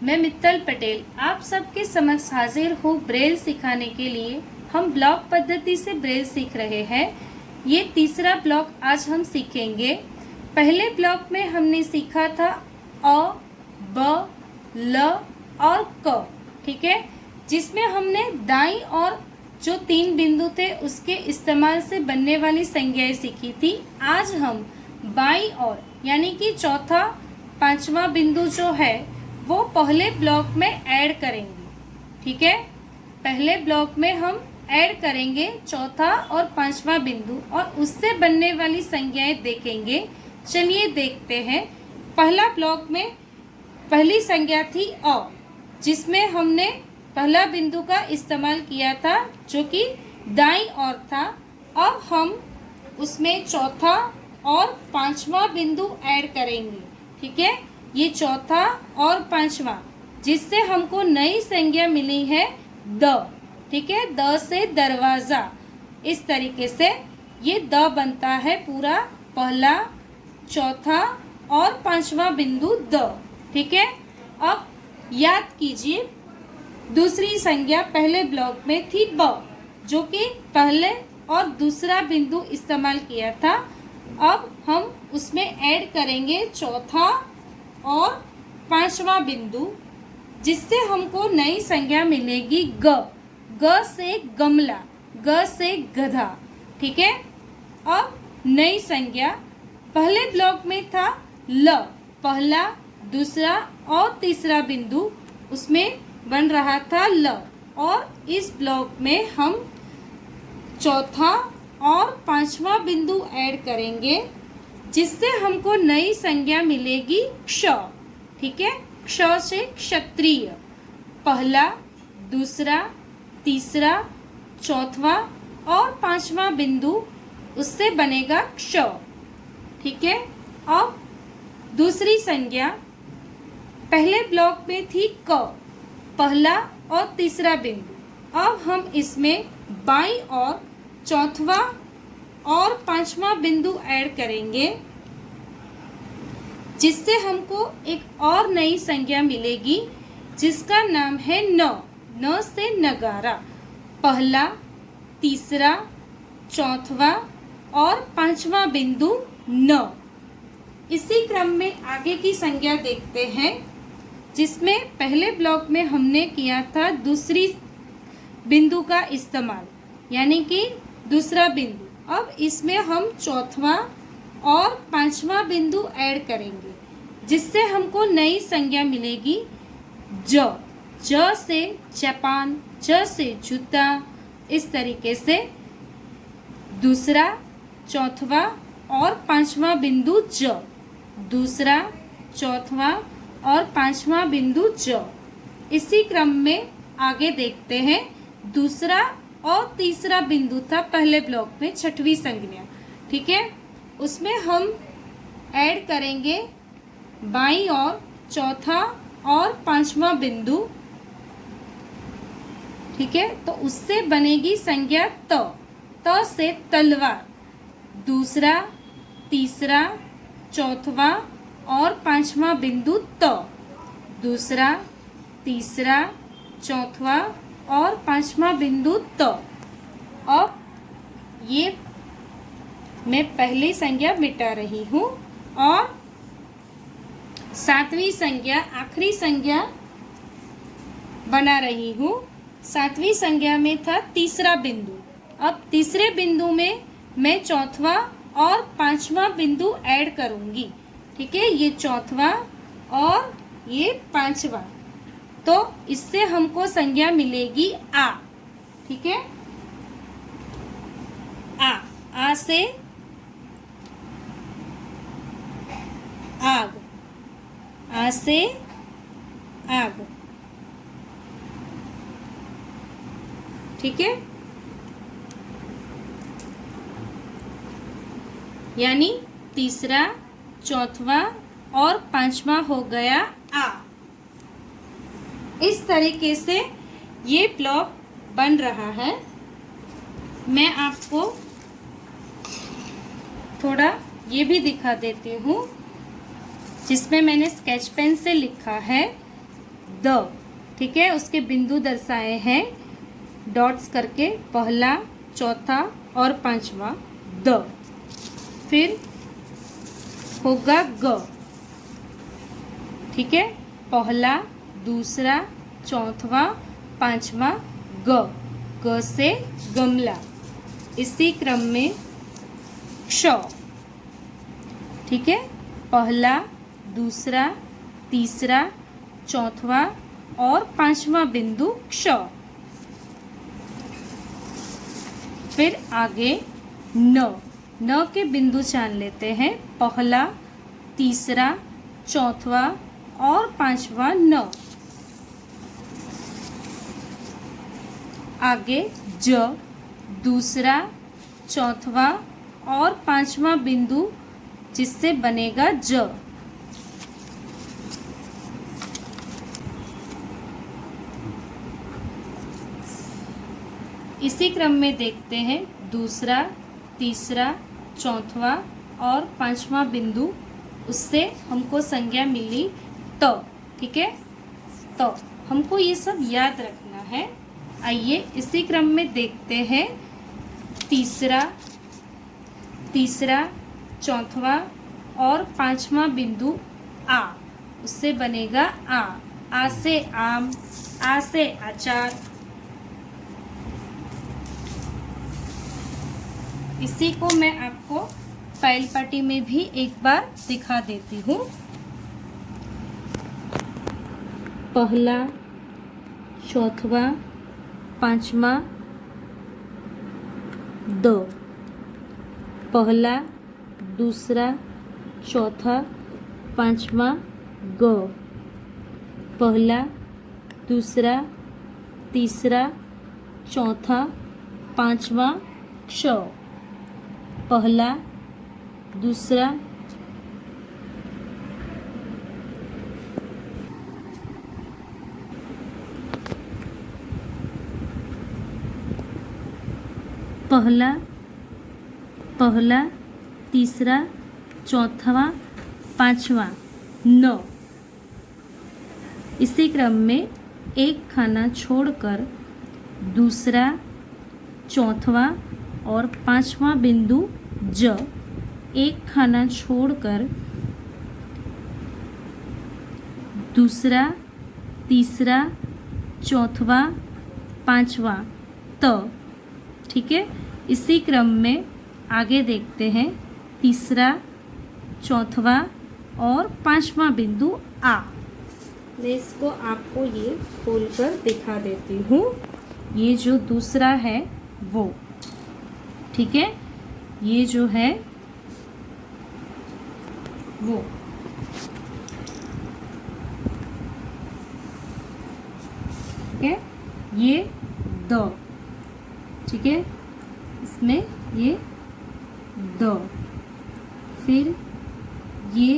मैं मित्तल पटेल आप सबके समक्ष हाजिर हूँ ब्रेल सिखाने के लिए। हम ब्लॉक पद्धति से ब्रेल सीख रहे हैं। ये तीसरा ब्लॉक आज हम सीखेंगे। पहले ब्लॉक में हमने सीखा था अ, ब, ल और क, ठीक है, जिसमें हमने दाईं और जो 3 बिंदु थे उसके इस्तेमाल से बनने वाली संज्ञाएं सीखी थी। आज हम बाईं और यानी कि चौथा 5वां बिंदु जो है वो पहले ब्लॉक में ऐड करेंगे, ठीक है। पहले ब्लॉक में हम ऐड करेंगे चौथा और 5वां बिंदु और उससे बनने वाली संज्ञाएं देखेंगे। चलिए देखते हैं। पहला ब्लॉक में पहली संज्ञा थी अ, जिसमें हमने पहला बिंदु का इस्तेमाल किया था जो कि दाईं ओर था। अब हम उसमें चौथा और 5वां बिंदु ऐड करेंगे, ठीक है। ये चौथा और 5वां, जिससे हमको नई संज्ञा मिली है द, ठीक है। द से दरवाज़ा, इस तरीके से ये द बनता है पूरा पहला, चौथा और 5वां बिंदु द, ठीक है। अब याद कीजिए दूसरी संज्ञा पहले ब्लॉक में थी ब, जो कि पहले और दूसरा बिंदु इस्तेमाल किया था। अब हम उसमें ऐड करेंगे चौथा और 5वां बिंदु, जिससे हमको नई संज्ञा मिलेगी ग। ग से गमला, ग से गधा, ठीक है। अब नई संज्ञा पहले ब्लॉक में था ल, पहला, दूसरा और तीसरा बिंदु उसमें बन रहा था ल, और इस ब्लॉक में हम चौथा और 5वां बिंदु ऐड करेंगे, जिससे हमको नई संज्ञा मिलेगी क्ष, ठीक है। क्ष से क्षत्रिय, पहला, दूसरा, तीसरा, चौथा और 5वां बिंदु उससे बनेगा क्ष, ठीक है। अब दूसरी संज्ञा पहले ब्लॉक में थी क, पहला और तीसरा बिंदु। अब हम इसमें बाईं और चौथा और 5वां बिंदु ऐड करेंगे, जिससे हमको एक और नई संज्ञा मिलेगी जिसका नाम है न। न से नगारा, पहला, तीसरा, चौथा और 5वां बिंदु न। इसी क्रम में आगे की संज्ञा देखते हैं, जिसमें पहले ब्लॉक में हमने किया था दूसरी बिंदु का इस्तेमाल, यानी कि दूसरा बिंदु। अब इसमें हम चौथा और 5वां बिंदु ऐड करेंगे, जिससे हमको नई संज्ञा मिलेगी ज। ज से जापान, ज से जूता, इस तरीके से दूसरा, चौथा और 5वां बिंदु ज, दूसरा, चौथा और 5वां बिंदु ज। इसी क्रम में आगे देखते हैं। दूसरा और तीसरा बिंदु था पहले ब्लॉक में, छठवीं संज्ञा, ठीक है। उसमें हम ऐड करेंगे बाईं और चौथा और 5वां बिंदु, ठीक है। तो उससे बनेगी संज्ञा त। त से तलवार, दूसरा, तीसरा, चौथा और 5वां बिंदु त, दूसरा, तीसरा, चौथा और 5वां बिंदु त। अब ये मैं पहली संज्ञा मिटा रही हूँ और 7वीं संज्ञा, आखिरी संज्ञा बना रही हूँ। 7वीं संज्ञा में था तीसरा बिंदु। अब तीसरे बिंदु में मैं चौथा और 5वां बिंदु ऐड करूँगी, ठीक है। ये चौथा और ये 5वां, तो इससे हमको संज्ञा मिलेगी आ, ठीक है। आ से आग, आ से आग, ठीक है। यानी तीसरा, चौथा और 5वां हो गया आ। इस तरीके से ये ब्लॉक बन रहा है। मैं आपको थोड़ा ये भी दिखा देती हूँ, जिसमें मैंने स्केच पेन से लिखा है द, ठीक है। उसके बिंदु दर्शाए हैं डॉट्स करके, पहला, चौथा और पांचवा द। फिर होगा ग, ठीक है। पहला, दूसरा, चौथा, पांचवा ग, ग से गमला। इसी क्रम में क्ष, ठीक है। पहला, दूसरा, तीसरा, चौथा और पांचवा बिंदु क्ष। फिर आगे न, न के बिंदु जान लेते हैं। पहला, तीसरा, चौथा और पांचवा न। आगे ज, दूसरा, चौथा और पांचवा बिंदु जिससे बनेगा ज। इसी क्रम में देखते हैं दूसरा, तीसरा, चौथा और पांचवा बिंदु, उससे हमको संज्ञा मिली त, ठीक है। तो हमको ये सब याद रखना है। आइए इसी क्रम में देखते हैं तीसरा, चौथा और पांचवा बिंदु आ, उससे बनेगा आ से आम, आ से अचार। इसी को मैं आपको फाइल पार्टी में भी एक बार दिखा देती हूँ। पहला, चौथा, पांचवा द, पहला, दूसरा, चौथा, पांचवा ग, पहला, दूसरा, तीसरा, चौथा, पांचवा क्ष, पहला, दूसरा, पहला, तीसरा, चौथा, पांचवा न। इसी क्रम में एक खाना छोड़कर दूसरा, चौथा और पांचवा बिंदु ज, एक खाना छोड़कर दूसरा, तीसरा, चौथा, पांचवा त, ठीक है। इसी क्रम में आगे देखते हैं तीसरा, चौथा और पांचवा बिंदु आ। मैं इसको आपको ये खोलकर दिखा देती हूँ। ये जो दूसरा है वो, ठीक है। ये जो है वो, ठीक है। ये द, ठीक है। इसमें ये द, फिर ये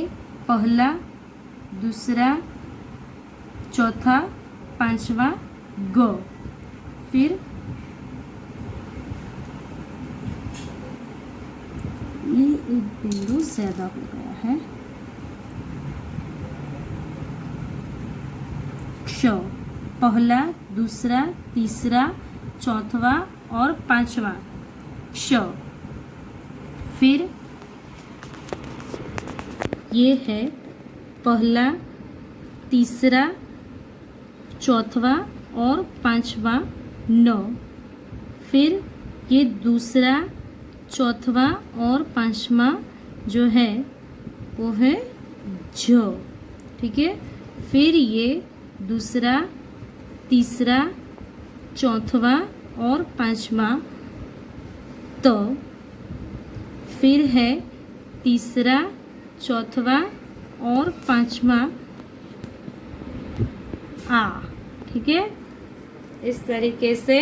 पहला, दूसरा, चौथा, पांचवा ग, फिर ये एक बिंदु ज्यादा हो गया है, क्ष, पहला, दूसरा, तीसरा, चौथा और पांचवा क्ष। फिर ये है पहला, तीसरा, चौथा और पांचवा न। फिर ये दूसरा, चौथा और पांचवा जो है वो है झ, ठीक है। फिर ये दूसरा, तीसरा, चौथा और पांचवा त। फिर है तीसरा, चौथा और पांचवा आ, ठीक है। इस तरीके से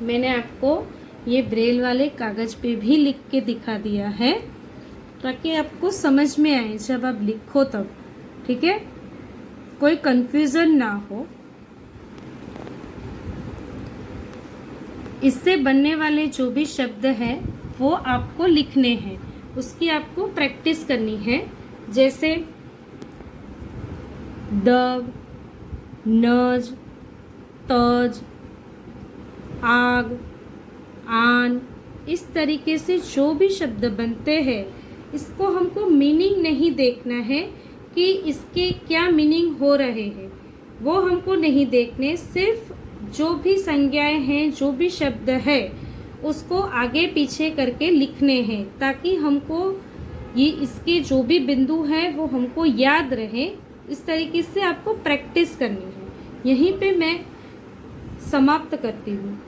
मैंने आपको ये ब्रेल वाले कागज पे भी लिख के दिखा दिया है, ताकि आपको समझ में आए जब आप लिखो तब, ठीक है, कोई कंफ्यूजन ना हो। इससे बनने वाले जो भी शब्द हैं वो आपको लिखने हैं, उसकी आपको प्रैक्टिस करनी है। जैसे द, नज, तज, आग, आन, इस तरीके से जो भी शब्द बनते हैं इसको हमको मीनिंग नहीं देखना है कि इसके क्या मीनिंग हो रहे हैं, वो हमको नहीं देखने, सिर्फ जो भी संज्ञाएं हैं, जो भी शब्द है उसको आगे पीछे करके लिखने हैं, ताकि हमको ये इसके जो भी बिंदु हैं वो हमको याद रहे। इस तरीके से आपको प्रैक्टिस करनी है। यहीं पे मैं समाप्त करती हूँ।